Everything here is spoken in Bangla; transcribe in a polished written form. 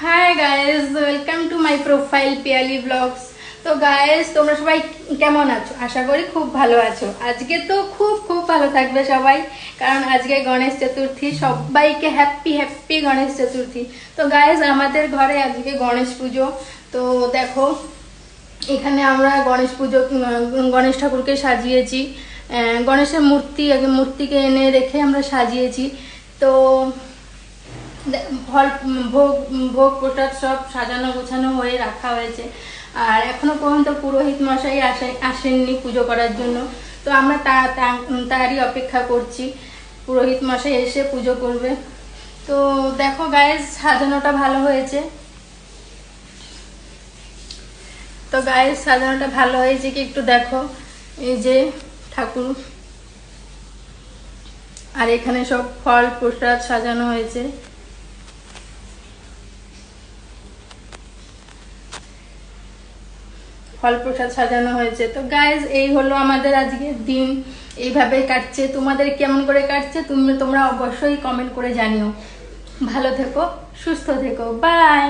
High guys, welcome to my profile Piyali blogs. তো গাইস, তোমরা সবাই কেমন আছো? আশা করি খুব ভালো আছো। আজকে তো খুব খুব ভালো থাকবে সবাই, কারণ আজকে গণেশ চতুর্থী। সবাইকে হ্যাপি হ্যাপি গণেশ চতুর্থী। তো গাইস, আমাদের ঘরে আজকে গণেশ পুজো। তো দেখো, এখানে আমরা গণেশ ঠাকুরকে সাজিয়েছি। গণেশের মূর্তিকে এনে রেখে আমরা সাজিয়েছি। তো ফল ভোগ ভোগ প্রসাদ সব সাজানো গোছানো হয়ে রাখা হয়েছে। আর এখনো পর্যন্ত পুরোহিত মশাই আসেননি পুজো করার জন্য। তো আমরা তারই অপেক্ষা করছি, পুরোহিত মশাই এসে পুজো করবে। তো দেখো গাইস, সাজানোটা ভালো হয়েছে। তো গাইস, সাজানোটা ভালো হয়েছে কি একটু দেখো। এই যে ঠাকুর, আর এখানে সব ফল প্রসাদ সাজানো হয়েছে। ফল প্রসাদ সাজানো হয়েছে। তো গাইজ, এই হলো আমাদের আজকের দিন। এইভাবে কাটছে। তোমাদের কেমন করে কাটছে তোমরা অবশ্যই কমেন্ট করে জানিও। ভালো থেকো, সুস্থ থেকো, বাই।